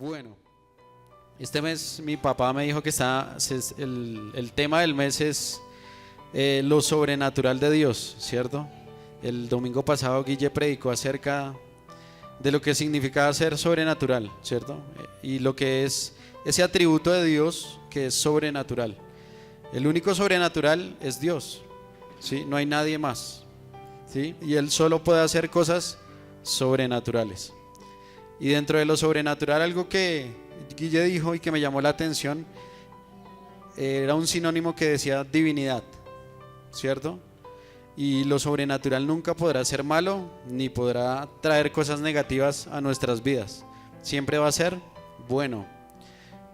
Bueno, este mes mi papá me dijo que el tema del mes es lo sobrenatural de Dios, ¿cierto? El domingo pasado Guille predicó acerca de lo que significa ser sobrenatural, ¿cierto? Y lo que es ese atributo de Dios que es sobrenatural. El único sobrenatural es Dios, ¿sí? No hay nadie más, ¿sí? Y Él solo puede hacer cosas sobrenaturales. Y dentro de lo sobrenatural, algo que Guille dijo y que me llamó la atención, era un sinónimo que decía divinidad, ¿cierto? Y lo sobrenatural nunca podrá ser malo, ni podrá traer cosas negativas a nuestras vidas. Siempre va a ser bueno.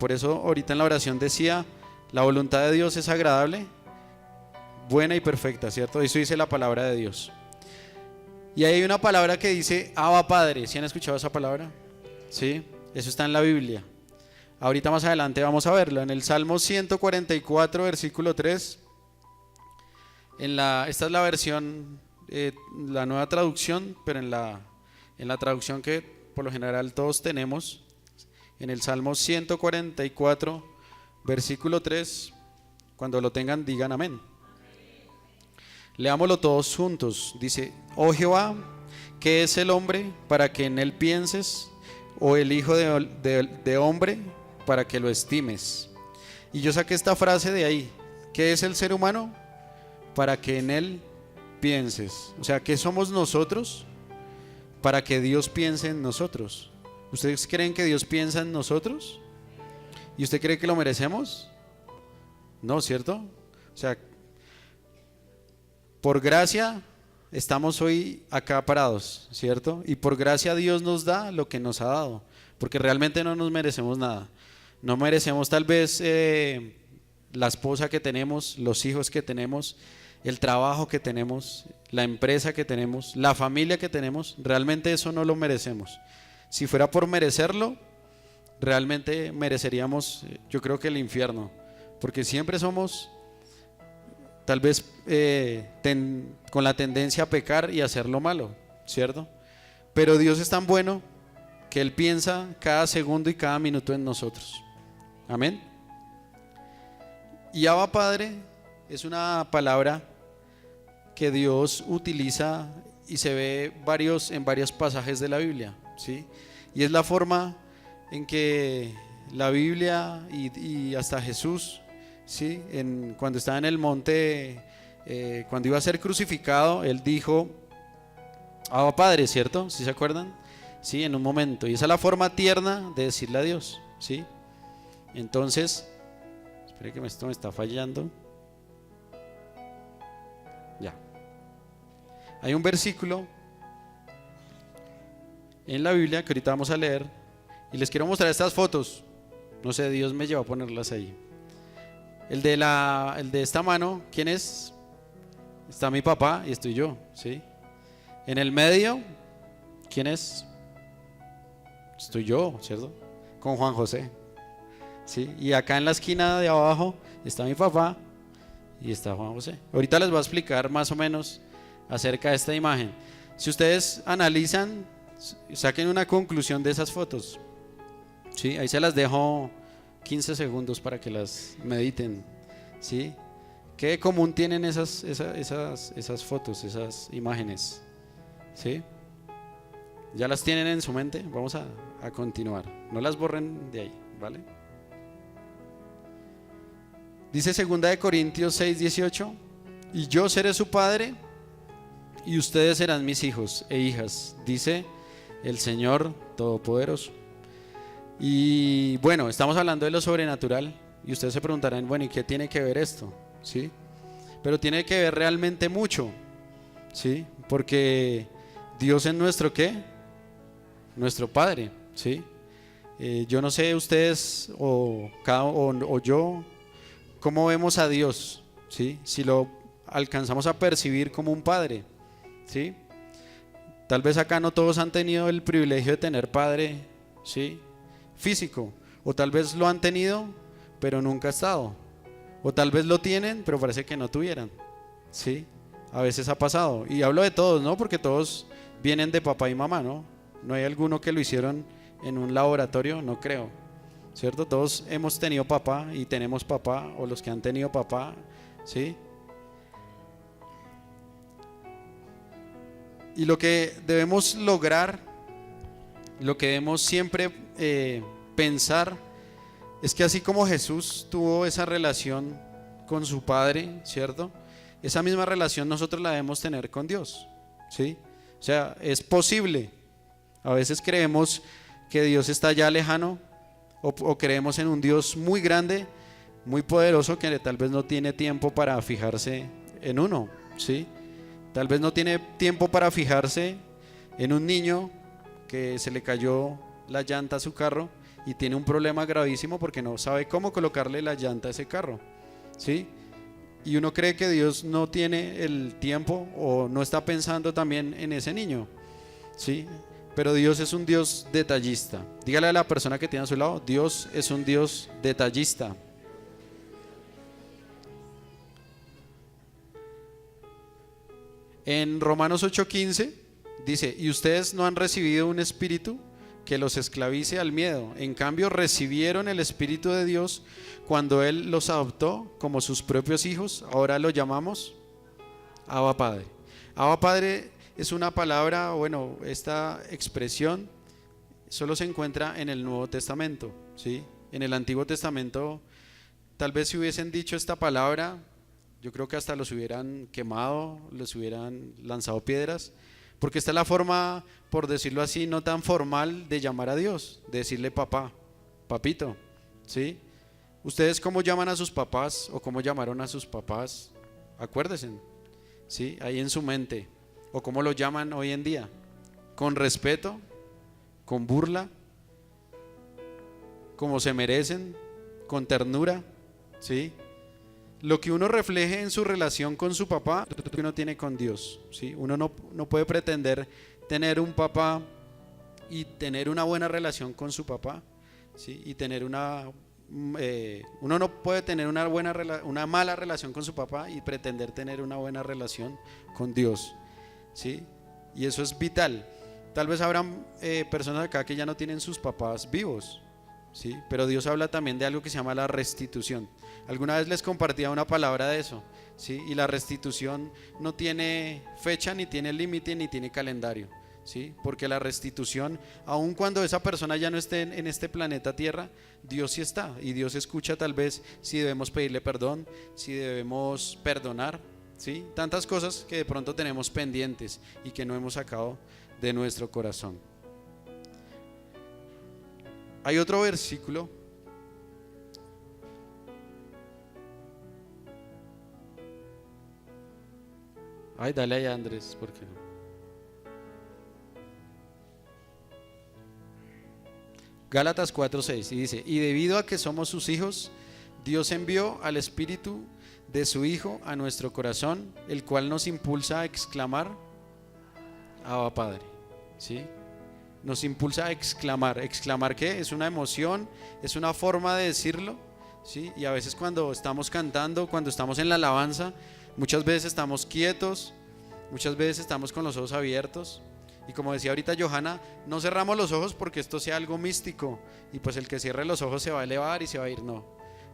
Por eso ahorita en la oración decía, la voluntad de Dios es agradable, buena y perfecta, ¿cierto? Eso dice la palabra de Dios. Y hay una palabra que dice Abba Padre. ¿Sí han escuchado esa palabra? Sí, eso está en la Biblia. Ahorita más adelante vamos a verlo. En el Salmo 144, versículo 3. Esta es la versión, la nueva traducción, pero en la traducción que por lo general todos tenemos, en el Salmo 144, versículo 3, cuando lo tengan digan amén. Leámoslo todos juntos. Dice: Oh Jehová, ¿qué es el hombre para que en él pienses? O el hijo de hombre para que lo estimes. Y yo saqué esta frase de ahí. ¿Qué es el ser humano? Para que en él pienses. O sea, ¿qué somos nosotros? Para que Dios piense en nosotros. ¿Ustedes creen que Dios piensa en nosotros? ¿Y usted cree que lo merecemos? No, ¿cierto? O sea, por gracia estamos hoy acá parados, ¿cierto? Y por gracia Dios nos da lo que nos ha dado, porque realmente no nos merecemos nada. No merecemos tal vez la esposa que tenemos, los hijos que tenemos, el trabajo que tenemos, la empresa que tenemos, la familia que tenemos. Realmente eso no lo merecemos. Si fuera por merecerlo, realmente mereceríamos, yo creo que el infierno, porque siempre somos tal vez con la tendencia a pecar y hacer lo malo, ¿cierto? Pero Dios es tan bueno que Él piensa cada segundo y cada minuto en nosotros. Amén. Y Abba Padre es una palabra que Dios utiliza y se ve en varios pasajes de la Biblia, ¿sí? Y es la forma en que la Biblia y hasta Jesús, ¿sí? Cuando estaba en el monte, cuando iba a ser crucificado, Él dijo Abba Padre, ¿cierto? ¿Sí se acuerdan? Sí, en un momento. Y esa es la forma tierna de decirle a Dios, ¿sí? Entonces, espere que esto me está fallando. Ya. Hay un versículo en la Biblia que ahorita vamos a leer y les quiero mostrar estas fotos. No sé, Dios me llevó a ponerlas ahí. El de esta mano, ¿quién es? Está mi papá y estoy yo, ¿sí? En el medio, ¿quién es? Estoy yo, ¿cierto? Con Juan José, ¿sí? Y acá en la esquina de abajo está mi papá y está Juan José. Ahorita les voy a explicar más o menos acerca de esta imagen. Si ustedes analizan, saquen una conclusión de esas fotos, ¿sí? Ahí se las dejo 15 segundos para que las mediten, ¿sí? ¿Qué de común tienen esas fotos, esas imágenes? ¿Sí? ¿Ya las tienen en su mente? Vamos a continuar. No las borren de ahí, ¿vale? Dice 2 Corintios 6, 18: Y yo seré su padre y ustedes serán mis hijos e hijas, dice el Señor Todopoderoso. Y bueno, estamos hablando de lo sobrenatural y ustedes se preguntarán, bueno, ¿y qué tiene que ver esto? ¿Sí? Pero tiene que ver realmente mucho, ¿sí? Porque Dios es nuestro ¿qué? Nuestro Padre, ¿sí? Yo no sé ustedes o yo cómo vemos a Dios, ¿sí? Si lo alcanzamos a percibir como un padre, ¿sí? Tal vez acá no todos han tenido el privilegio de tener padre, ¿sí? Físico, o tal vez lo han tenido pero nunca ha estado, o tal vez lo tienen pero parece que no tuvieran, ¿sí? A veces ha pasado, y hablo de todos, ¿no? Porque todos vienen de papá y mamá, ¿no? No hay alguno que lo hicieron en un laboratorio, no creo, ¿cierto? Todos hemos tenido papá y tenemos papá, o los que han tenido papá, ¿sí? Y lo que debemos lograr, lo que debemos siempre pensar, es que así como Jesús tuvo esa relación con su Padre, ¿cierto? Esa misma relación nosotros la debemos tener con Dios, ¿sí? O sea, es posible. A veces creemos que Dios está ya lejano, o creemos en un Dios muy grande, muy poderoso, que tal vez no tiene tiempo para fijarse en uno, ¿sí? Tal vez no tiene tiempo para fijarse en un niño que se le cayó la llanta a su carro y tiene un problema gravísimo porque no sabe cómo colocarle la llanta a ese carro, ¿sí? Y uno cree que Dios no tiene el tiempo o no está pensando también en ese niño, ¿sí? Pero Dios es un Dios detallista. Dígale a la persona que tiene a su lado: Dios es un Dios detallista. En Romanos 8:15 dice: y ustedes no han recibido un espíritu que los esclavice al miedo, en cambio recibieron el Espíritu de Dios cuando Él los adoptó como sus propios hijos. Ahora lo llamamos Abba Padre. Abba Padre es una palabra, bueno, esta expresión solo se encuentra en el Nuevo Testamento, ¿sí? En el Antiguo Testamento, tal vez si hubiesen dicho esta palabra, yo creo que hasta los hubieran quemado, les hubieran lanzado piedras, porque esta es la forma, por decirlo así, no tan formal de llamar a Dios, de decirle papá, papito, ¿sí? ¿Ustedes cómo llaman a sus papás o cómo llamaron a sus papás? Acuérdense, ¿sí? Ahí en su mente. ¿O cómo lo llaman hoy en día? ¿Con respeto? ¿Con burla? ¿Como se merecen? ¿Con ternura? ¿Sí? Lo que uno refleje en su relación con su papá, lo que uno tiene con Dios, ¿sí? Uno no puede pretender tener un papá y tener una buena relación con su papá, ¿sí? Y tener uno no puede tener una mala relación con su papá y pretender tener una buena relación con Dios, ¿sí? Y eso es vital. Tal vez habrán personas acá que ya no tienen sus papás vivos, ¿sí? Pero Dios habla también de algo que se llama la restitución. Alguna vez les compartía una palabra de eso, ¿sí? Y la restitución no tiene fecha, ni tiene límite, ni tiene calendario, ¿sí? Porque la restitución, aun cuando esa persona ya no esté en este planeta Tierra, Dios sí está, y Dios escucha tal vez si debemos pedirle perdón, si debemos perdonar, ¿sí? Tantas cosas que de pronto tenemos pendientes y que no hemos sacado de nuestro corazón. Hay otro versículo dale ahí, Andrés, ¿por qué no? Gálatas 4:6 y dice: y debido a que somos sus hijos, Dios envió al Espíritu de su Hijo a nuestro corazón, el cual nos impulsa a exclamar Abba Padre, ¿sí? Nos impulsa a exclamar. ¿Exclamar qué? Es una emoción, es una forma de decirlo, ¿sí? Y a veces cuando estamos cantando, cuando estamos en la alabanza, muchas veces estamos quietos, muchas veces estamos con los ojos abiertos. Y como decía ahorita Johanna, no cerramos los ojos porque esto sea algo místico y pues el que cierre los ojos se va a elevar y se va a ir. No,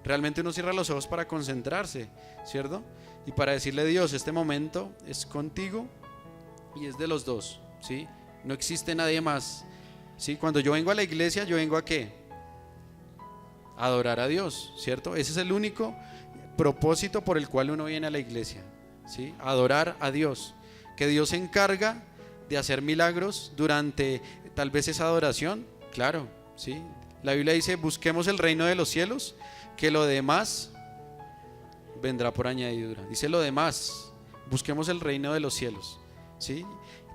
realmente uno cierra los ojos para concentrarse, ¿cierto? Y para decirle: Dios, este momento es contigo y es de los dos, ¿sí? No existe nadie más, ¿sí? Cuando yo vengo a la iglesia, ¿yo vengo a qué? A adorar a Dios, ¿cierto? Ese es el único propósito por el cual uno viene a la iglesia, ¿sí? Adorar a Dios. Que Dios se encarga de hacer milagros durante tal vez esa adoración, claro, ¿sí? La Biblia dice: busquemos el reino de los cielos, que lo demás vendrá por añadidura. Dice lo demás, busquemos el reino de los cielos, ¿sí?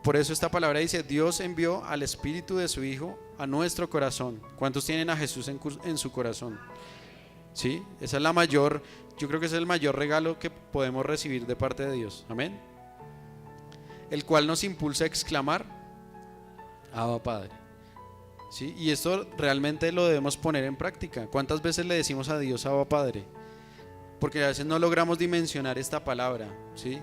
Por eso esta palabra dice: Dios envió al Espíritu de su Hijo a nuestro corazón. ¿Cuántos tienen a Jesús en su corazón? ¿Sí? Esa es la mayor, yo creo que ese es el mayor regalo que podemos recibir de parte de Dios. Amén. El cual nos impulsa a exclamar Abba Padre, ¿sí? Y esto realmente lo debemos poner en práctica. ¿Cuántas veces le decimos a Dios Abba Padre? Porque a veces no logramos dimensionar esta palabra, ¿sí?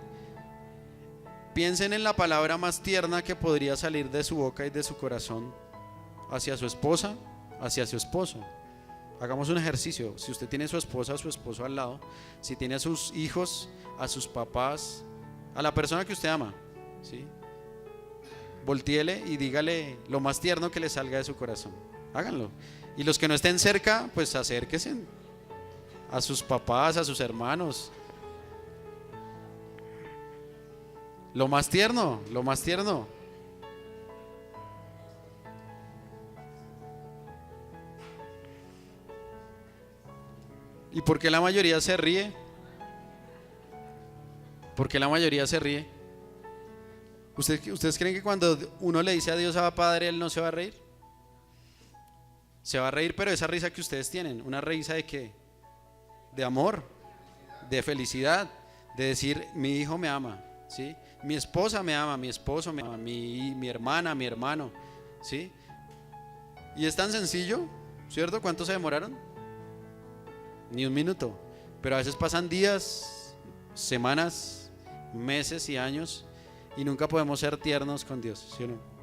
Piensen en la palabra más tierna que podría salir de su boca y de su corazón, hacia su esposa, hacia su esposo. Hagamos un ejercicio. Si usted tiene a su esposa, a su esposo al lado, si tiene a sus hijos, a sus papás, a la persona que usted ama, ¿sí? Voltíele y dígale lo más tierno que le salga de su corazón. Háganlo. Y los que no estén cerca, pues acérquense a sus papás, a sus hermanos. Lo más tierno, lo más tierno. ¿Y por qué la mayoría se ríe? ¿Por qué la mayoría se ríe? ¿Ustedes creen que cuando uno le dice adiós a Padre, Él no se va a reír? Se va a reír, pero esa risa que ustedes tienen, ¿una risa de qué? De amor, de felicidad, de decir, mi hijo me ama, ¿sí? Mi esposa me ama, mi esposo me ama, mi hermana, mi hermano, ¿sí? Y es tan sencillo, ¿cierto? ¿Cuánto se demoraron? Ni un minuto. Pero a veces pasan días, semanas, meses y años y nunca podemos ser tiernos con Dios, ¿sí o no?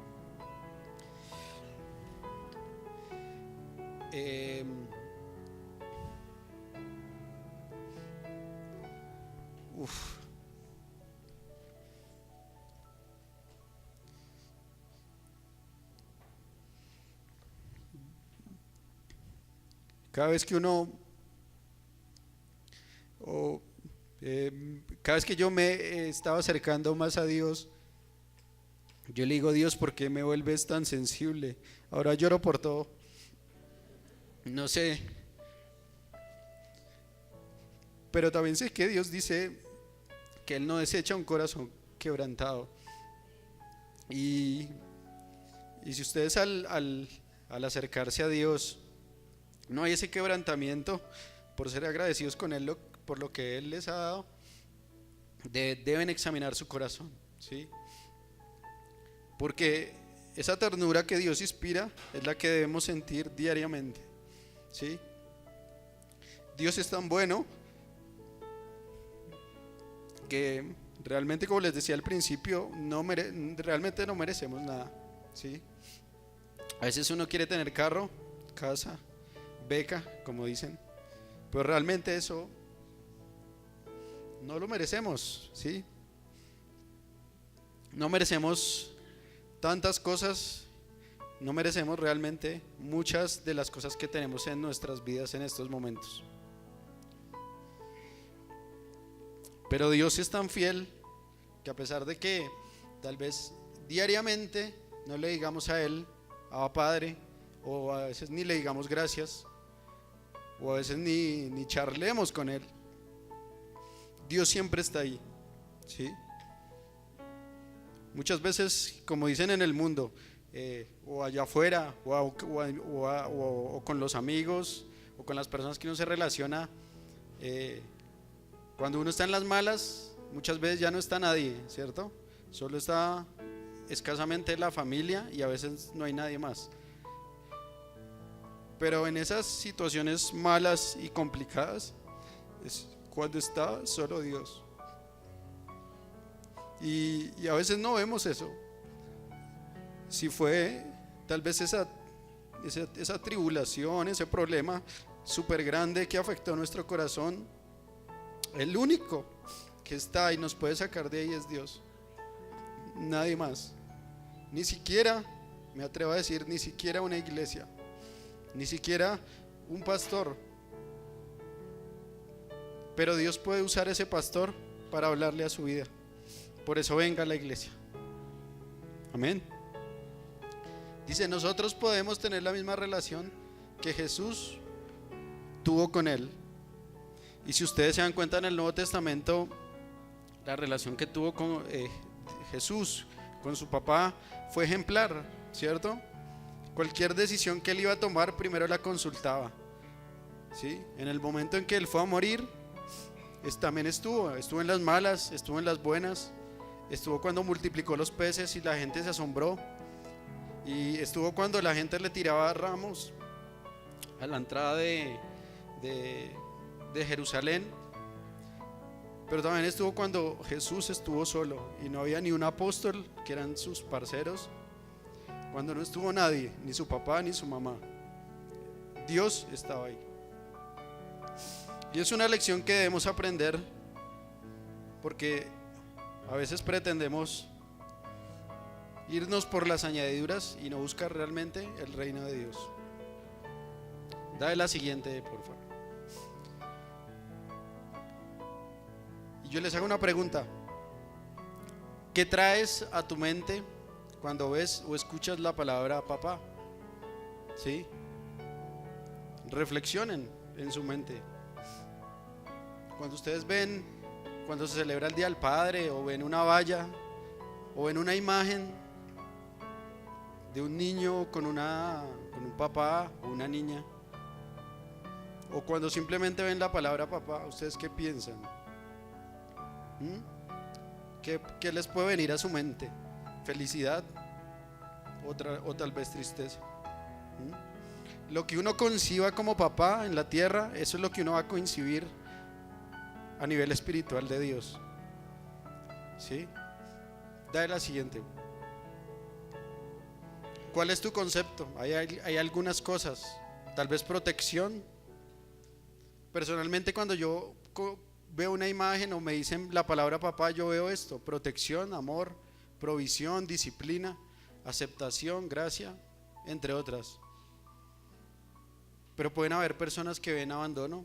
Cada vez que uno, o, cada vez que yo me estaba acercando más a Dios, yo le digo, Dios, ¿por qué me vuelves tan sensible? Ahora lloro por todo. No sé. Pero también sé que Dios dice que Él no desecha un corazón quebrantado. Y si ustedes al acercarse a Dios no hay ese quebrantamiento por ser agradecidos con Él por lo que Él les ha dado, deben examinar su corazón, ¿sí? Porque esa ternura que Dios inspira es la que debemos sentir diariamente, ¿sí? Dios es tan bueno que realmente, como les decía al principio, realmente no merecemos nada, ¿sí? A veces uno quiere tener carro, casa, beca, como dicen, pero realmente eso no lo merecemos, ¿sí? No merecemos tantas cosas, no merecemos realmente muchas de las cosas que tenemos en nuestras vidas en estos momentos. Pero Dios es tan fiel que a pesar de que tal vez diariamente no le digamos a Él, Abba Padre, o a veces ni le digamos gracias, o a veces ni charlemos con Él, Dios siempre está ahí, ¿sí? Muchas veces, como dicen en el mundo, o allá afuera, o con los amigos, o con las personas que uno se relaciona, cuando uno está en las malas, muchas veces ya no está nadie, ¿cierto? Solo está escasamente la familia y a veces no hay nadie más. Pero en esas situaciones malas y complicadas es cuando está solo Dios. Y a veces no vemos eso. Si fue tal vez esa tribulación, ese problema súper grande que afectó nuestro corazón, el único que está y nos puede sacar de ahí es Dios. Nadie más. Ni siquiera, me atrevo a decir, ni siquiera una iglesia, ni siquiera un pastor. Pero Dios puede usar ese pastor para hablarle a su vida. Por eso venga a la iglesia. Amén. Dice, nosotros podemos tener la misma relación que Jesús tuvo con Él. Y si ustedes se dan cuenta en el Nuevo Testamento, la relación que tuvo con Jesús, con su papá, fue ejemplar, ¿cierto? Cualquier decisión que él iba a tomar, primero la consultaba, ¿sí? En el momento en que él fue a morir, también estuvo en las malas, estuvo en las buenas, estuvo cuando multiplicó los peces y la gente se asombró, y estuvo cuando la gente le tiraba ramos a la entrada de Jerusalén. Pero también estuvo cuando Jesús estuvo solo y no había ni un apóstol, que eran sus parceros, cuando no estuvo nadie, ni su papá ni su mamá. Dios estaba ahí. Y es una lección que debemos aprender, porque a veces pretendemos irnos por las añadiduras y no buscar realmente el reino de Dios. Dale la siguiente, por favor. Y yo les hago una pregunta. ¿Qué traes a tu mente cuando ves o escuchas la palabra papá? ¿Sí? Reflexionen en su mente. Cuando ustedes ven, cuando se celebra el Día del Padre, o ven una valla, o ven una imagen de un niño con un papá o una niña, o cuando simplemente ven la palabra papá, ¿ustedes qué piensan? ¿Qué les puede venir a su mente? ¿Felicidad? ¿O tal vez tristeza? Lo que uno conciba como papá en la tierra, eso es lo que uno va a concebir a nivel espiritual de Dios. ¿Sí? Dale la siguiente. ¿Cuál es tu concepto? Hay algunas cosas, tal vez protección. Personalmente, cuando yo veo una imagen o me dicen la palabra papá, yo veo esto: protección, amor, provisión, disciplina, aceptación, gracia, entre otras. Pero pueden haber personas que ven abandono,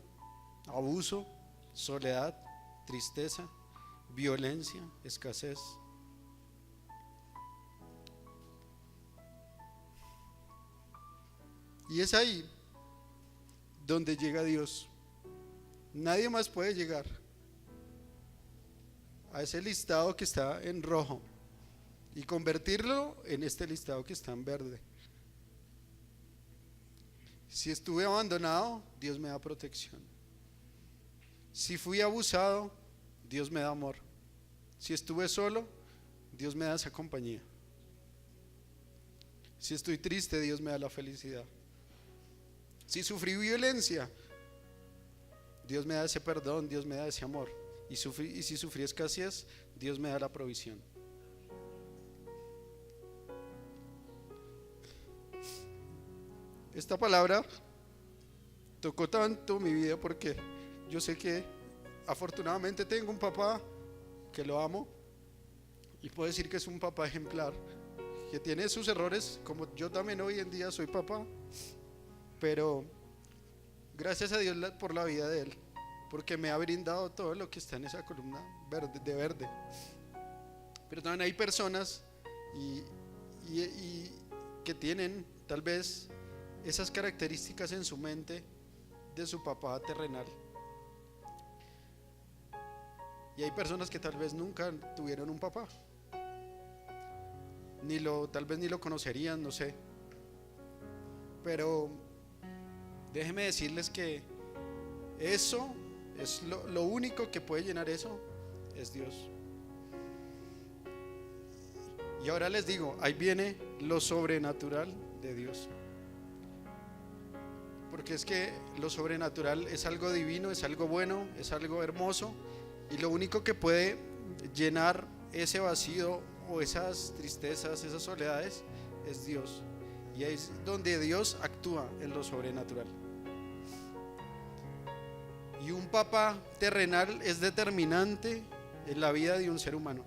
abuso, soledad, tristeza, violencia, escasez. Y es ahí donde llega Dios. Nadie más puede llegar a ese listado que está en rojo y convertirlo en este listado que está en verde. Si estuve abandonado, Dios me da protección. Si fui abusado, Dios me da amor. Si estuve solo, Dios me da esa compañía. Si estoy triste, Dios me da la felicidad. Si sufrí violencia, Dios me da ese perdón, Dios me da ese amor. Y si sufrí escasez, Dios me da la provisión. Esta palabra tocó tanto mi vida porque yo sé que afortunadamente tengo un papá que lo amo y puedo decir que es un papá ejemplar, que tiene sus errores, como yo también hoy en día soy papá, pero gracias a Dios por la vida de él, porque me ha brindado todo lo que está en esa columna de verde. Pero también hay personas y que tienen tal vez esas características en su mente de su papá terrenal. Y hay personas que tal vez nunca tuvieron un papá, tal vez ni lo conocerían, no sé. Pero déjenme decirles que eso es lo único que puede llenar eso, es Dios. Y ahora les digo, ahí viene lo sobrenatural de Dios. Porque es que lo sobrenatural es algo divino, es algo bueno, es algo hermoso. Y lo único que puede llenar ese vacío o esas tristezas, esas soledades, es Dios. Y ahí es donde Dios actúa en lo sobrenatural. Y un papá terrenal es determinante en la vida de un ser humano.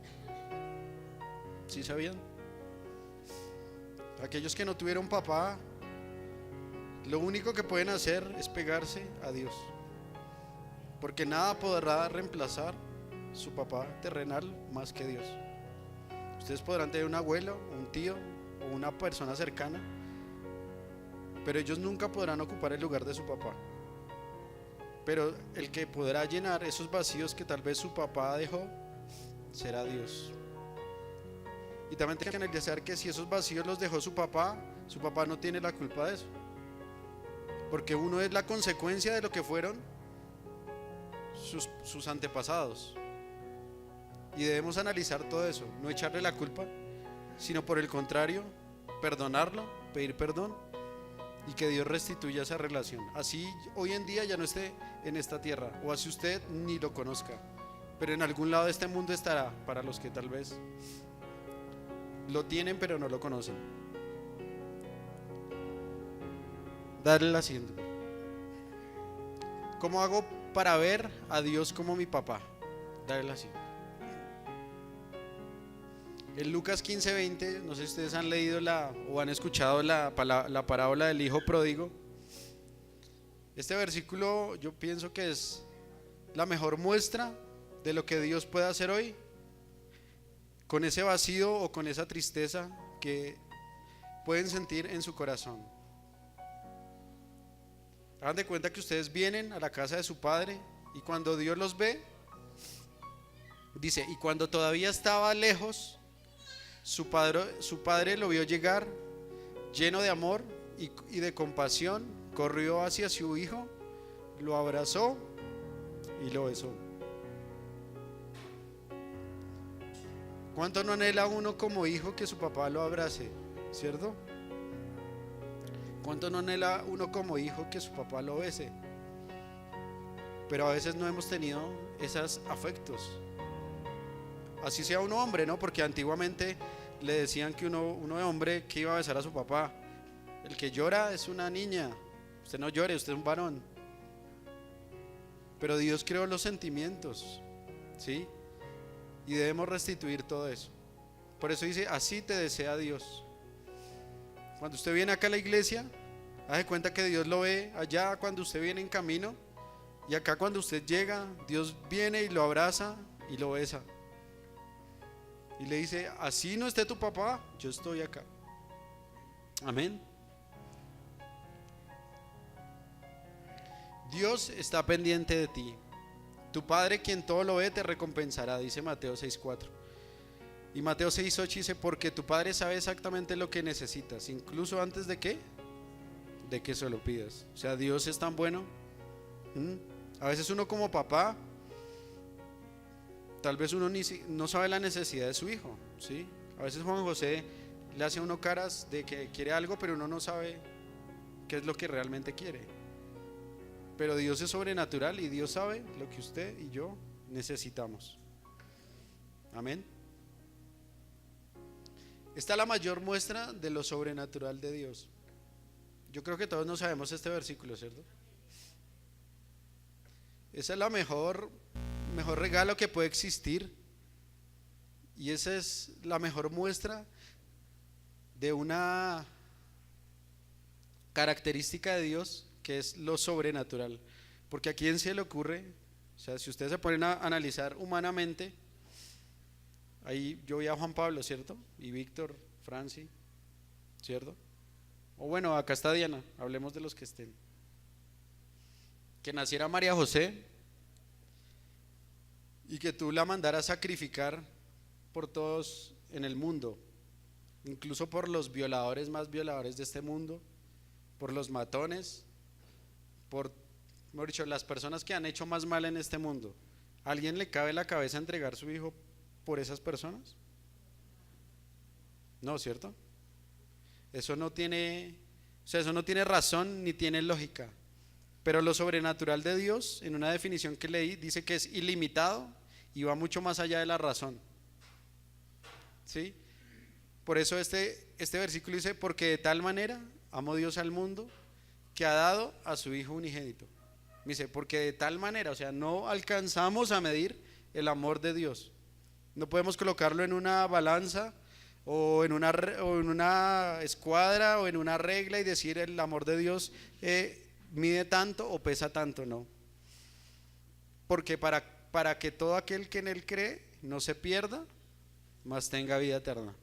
¿Sí sabían? Aquellos que no tuvieron papá, lo único que pueden hacer es pegarse a Dios, porque nada podrá reemplazar su papá terrenal más que Dios. Ustedes podrán tener un abuelo, un tío o una persona cercana, pero ellos nunca podrán ocupar el lugar de su papá. Pero el que podrá llenar esos vacíos que tal vez su papá dejó será Dios. Y también hay que analizar que si esos vacíos los dejó su papá no tiene la culpa de eso, porque uno es la consecuencia de lo que fueron sus antepasados. Y debemos analizar todo eso, no echarle la culpa, sino por el contrario, perdonarlo, pedir perdón y que Dios restituya esa relación. Así hoy en día ya no esté en esta tierra, o así usted ni lo conozca, pero en algún lado de este mundo estará, para los que tal vez lo tienen pero no lo conocen. Dale la siguiente. ¿Cómo hago para ver a Dios como mi papá? Dale la siguiente. En Lucas 15:20, no sé si ustedes han leído o han escuchado la parábola del hijo pródigo. Este versículo yo pienso que es la mejor muestra de lo que Dios puede hacer hoy con ese vacío o con esa tristeza que pueden sentir en su corazón. Hagan de cuenta que ustedes vienen a la casa de su padre y cuando Dios los ve, dice, y cuando todavía estaba lejos, su padre lo vio llegar lleno de amor y de compasión, corrió hacia su hijo, lo abrazó y lo besó. ¿Cuánto no anhela uno como hijo que su papá lo abrace? ¿Cierto? ¿Cuánto no anhela uno como hijo que su papá lo bese? Pero a veces no hemos tenido esos afectos. Así sea un hombre, ¿no? Porque antiguamente le decían que uno de hombre que iba a besar a su papá. El que llora es una niña. Usted no llore, usted es un varón. Pero Dios creó los sentimientos, ¿sí? Y debemos restituir todo eso. Por eso dice, así te desea Dios. Cuando usted viene acá a la iglesia, hace cuenta que Dios lo ve allá cuando usted viene en camino. Y acá cuando usted llega, Dios viene y lo abraza y lo besa. Y le dice, así no esté tu papá, yo estoy acá. Amén. Dios está pendiente de ti. Tu Padre, quien todo lo ve, te recompensará, dice Mateo 6:4. Y Mateo 6:8 dice, porque tu Padre sabe exactamente lo que necesitas, incluso antes de que se lo pidas. O sea, Dios es tan bueno. A veces uno como papá, tal vez uno no sabe la necesidad de su hijo, ¿sí? A veces Juan José le hace a uno caras de que quiere algo, pero uno no sabe qué es lo que realmente quiere. Pero Dios es sobrenatural y Dios sabe lo que usted y yo necesitamos. Amén. Esta es la mayor muestra de lo sobrenatural de Dios. Yo creo que todos no sabemos este versículo, ¿cierto? Esa es la mejor regalo que puede existir. Y esa es la mejor muestra de una característica de Dios, que es lo sobrenatural. Porque a quién se le ocurre, o sea, si ustedes se ponen a analizar humanamente, ahí yo vi a Juan Pablo, ¿cierto? Y Víctor, Franci, ¿cierto? O bueno, acá está Diana, hablemos de los que estén. Que naciera María José y que tú la mandaras a sacrificar por todos en el mundo, incluso por los violadores más violadores de este mundo, por los matones, por, mejor dicho, las personas que han hecho más mal en este mundo. ¿A alguien le cabe la cabeza entregar su hijo por esas personas? No, ¿cierto? Eso no tiene, o sea, eso no tiene razón ni tiene lógica. Pero lo sobrenatural de Dios, en una definición que leí, dice que es ilimitado y va mucho más allá de la razón. ¿Sí? Por eso este versículo dice, porque de tal manera amó Dios al mundo que ha dado a su Hijo unigénito. Dice, porque de tal manera, o sea, no alcanzamos a medir el amor de Dios. No podemos colocarlo en una balanza o en una escuadra o en una regla y decir el amor de Dios mide tanto o pesa tanto, no. Porque para que todo aquel que en Él cree no se pierda, mas tenga vida eterna.